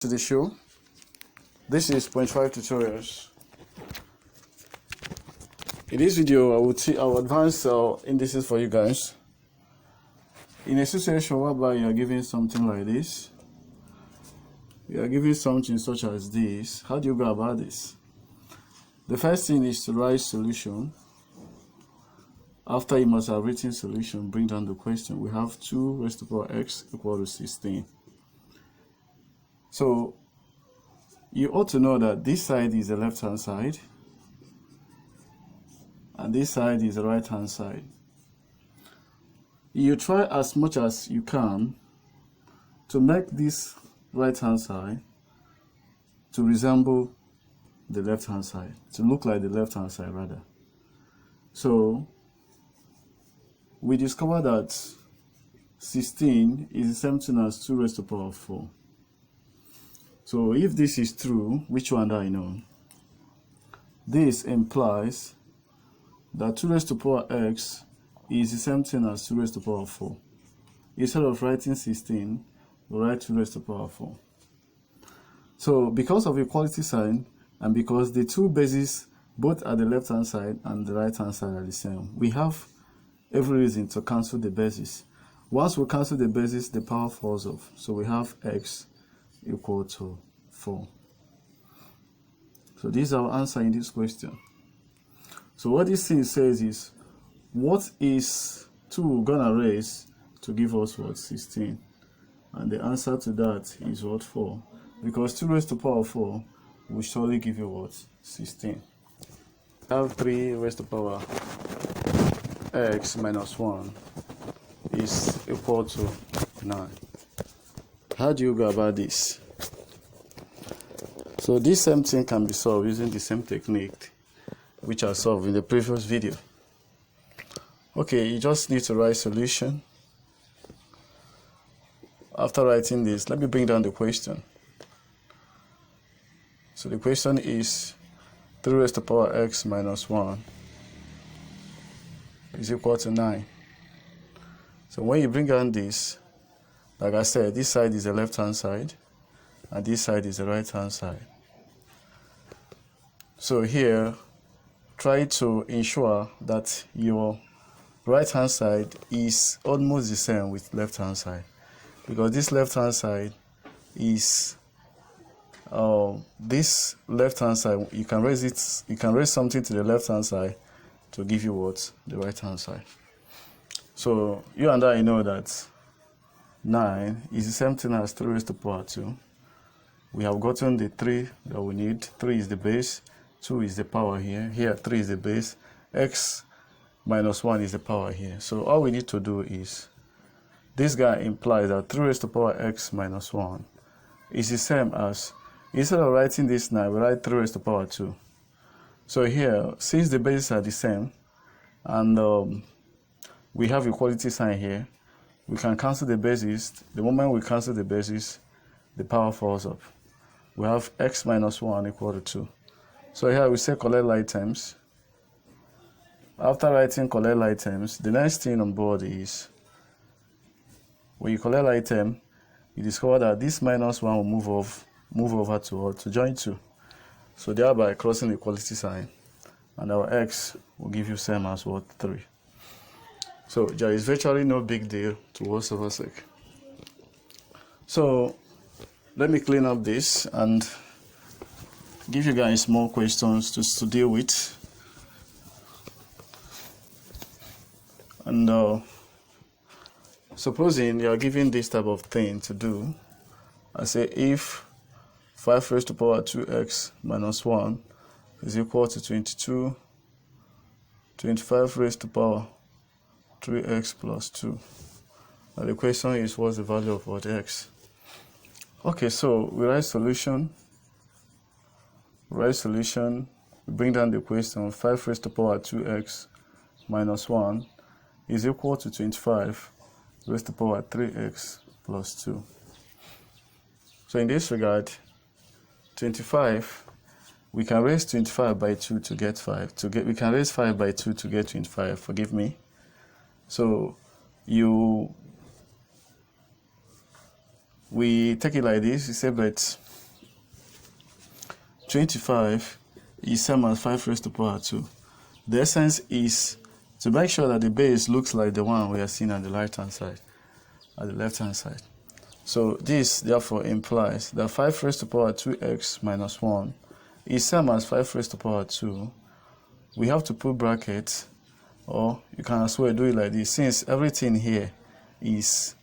To the show. This is 0.5 tutorials. In this video, I will advance indices for you guys. In a situation whereby you are given something like this, you are given something such as this, how do you go about this? The first thing is to write solution. After you must have written solution, bring down the question. We have 2 raised to the power x equal to 16. So you ought to know that this side is the left hand side and this side is the right hand side. You try as much as you can to make this right hand side to resemble the left hand side, to look like the left hand side rather. So we discover that 16 is the same thing as 2 raised to the power 4. So if this is true, which one do I know? This implies that 2 raised to the power x is the same thing as 2 raised to the power 4. Instead of writing 16, we write 2 raised to the power 4. So because of equality sign and because the two bases both at the left hand side and the right hand side are the same, we have every reason to cancel the bases. Once we cancel the bases, the power falls off. So we have x equal to 4. So this is our answer in this question. So what this thing says is, what is 2 gonna raise to give us what? 16. And the answer to that is what? 4. Because 2 raised to the power 4 will surely give you what? 16. I have 3 raised to the power x minus 1 is equal to 9. How do you go about this? So this same thing can be solved using the same technique which I solved in the previous video. Okay, you just need to write solution. After writing this, let me bring down the question. So the question is 3 raised to the power x minus 1 is equal to 9. So when you bring down this, like I said, this side is the left hand side and this side is the right hand side. So here, try to ensure that your right hand side is almost the same with left hand side, because this left hand side is this left hand side, you can raise something to the left hand side to give you what? The right hand side. So you and I know that 9 is the same thing as 3 raised to the power 2. We have gotten the 3 that we need. 3 is the base, 2 is the power here. Here 3 is the base, x minus 1 is the power here. So all we need to do is, this guy implies that 3 raised to the power x minus 1 is the same as, instead of writing this 9, we write 3 raised to the power 2. So here, since the bases are the same and we have equality sign here, we can cancel the bases. The moment we cancel the bases, the power falls up. We have x minus 1 equal to 2. So here we say collect items. After writing collect items, the next thing on board is, when you collect item, you discover that this minus 1 will move over to join 2. So thereby crossing the equality sign, and our x will give you same as what? 3. So there is virtually no big deal to whatsoever sake. So let me clean up this and give you guys more questions to deal with. And supposing you are given this type of thing to do, I say if 5 raised to the power 2x minus 1 is equal to 22, 25 raised to the power 3x plus 2. Now the question is, what's the value of what? X. Okay, so we write solution. We bring down the question. 5 raised to the power 2x minus 1 is equal to 25 raised to the power 3x plus 2. So in this regard, 25, we can raise 25 by 2 to get 5. We can raise 5 by 2 to get 25, forgive me. So we take it like this. You say that 25 is same as 5 raised to power 2. The essence is to make sure that the base looks like the one we are seeing at the right-hand side, at the left-hand side. So this therefore implies that 5 raised to power 2x minus 1 is same as 5 raised to power 2. We have to put brackets, or you can as well do it like this. Since everything here is,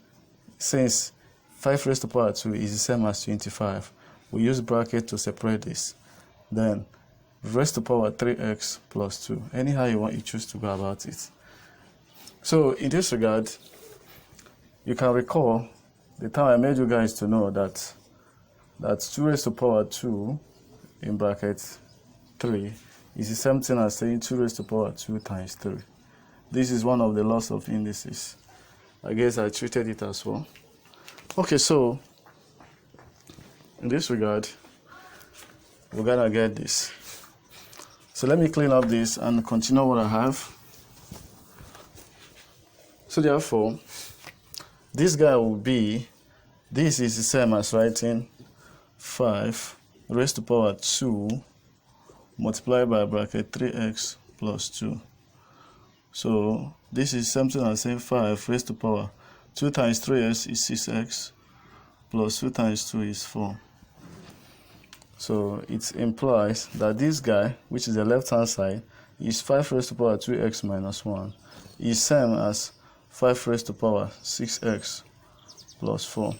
since 5 raised to power 2 is the same as 25, we use bracket to separate this. Then raised to power 3x plus 2. Anyhow you choose to go about it. So in this regard, you can recall the time I made you guys to know that 2 raised to power 2 in bracket 3 is the same thing as saying 2 raised to power 2 times 3. This is one of the laws of indices. I guess I treated it as well. Okay, so in this regard, we're gonna get this. So let me clean up this and continue what I have. So therefore, this guy will be, this is the same as writing 5 raised to power 2 multiplied by bracket 3x plus 2. So this is something as saying 5 raised to power 2 times 3x is 6x plus 2 times 2 is 4. So it implies that this guy, which is the left-hand side, is 5 raised to power 2x minus 1, is same as 5 raised to power 6x plus 4.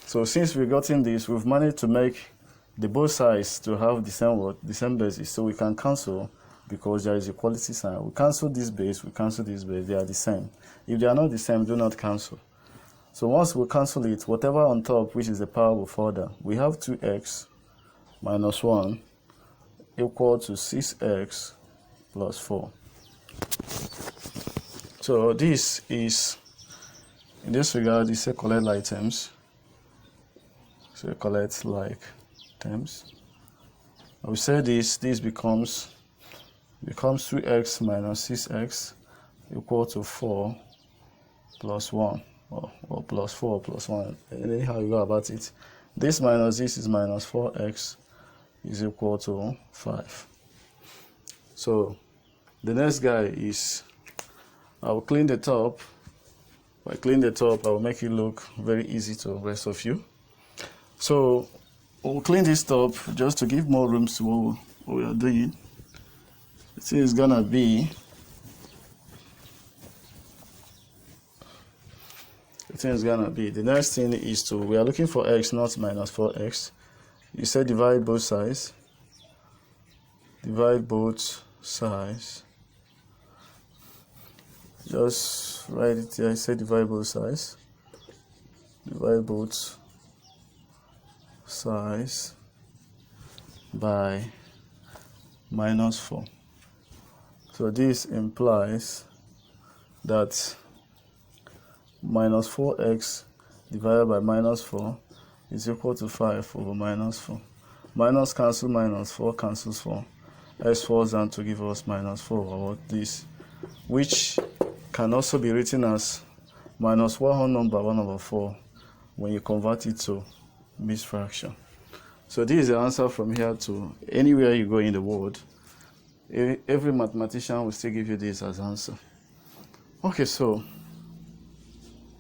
So since we've gotten this, we've managed to make the both sides to have the same word, the same basis. So we can cancel because there is a equality sign. We cancel this base, we cancel this base, they are the same. If they are not the same, do not cancel. So once we cancel it, whatever on top, which is the power will fall down. We have 2x minus 1 equal to 6x plus 4. So this is, in this regard, is a collect like terms. So collect like terms. I will say this becomes 2x minus 6x equal to 4 plus 1. Or plus 4 plus 1, anyhow you go about it. This minus this is minus 4x is equal to 5. So the next guy is, I will clean the top. If I clean the top, I will make it look very easy to the rest of you. So we'll clean this top just to give more room to what we are doing. It is gonna be, the next thing is to, we are looking for x, not minus 4x. You say divide both sides. Divide both sides. Just write it here. I say divide both sides. Divide both sides by minus 4. So this implies that minus 4x divided by minus 4 is equal to 5 over minus 4. Minus cancel minus 4 cancels 4. X falls down to give us minus 4 over this, which can also be written as minus 1 whole number 1 over 4 when you convert it to mixed fraction. So this is the answer from here to anywhere you go in the world. Every mathematician will still give you this as answer. Okay, so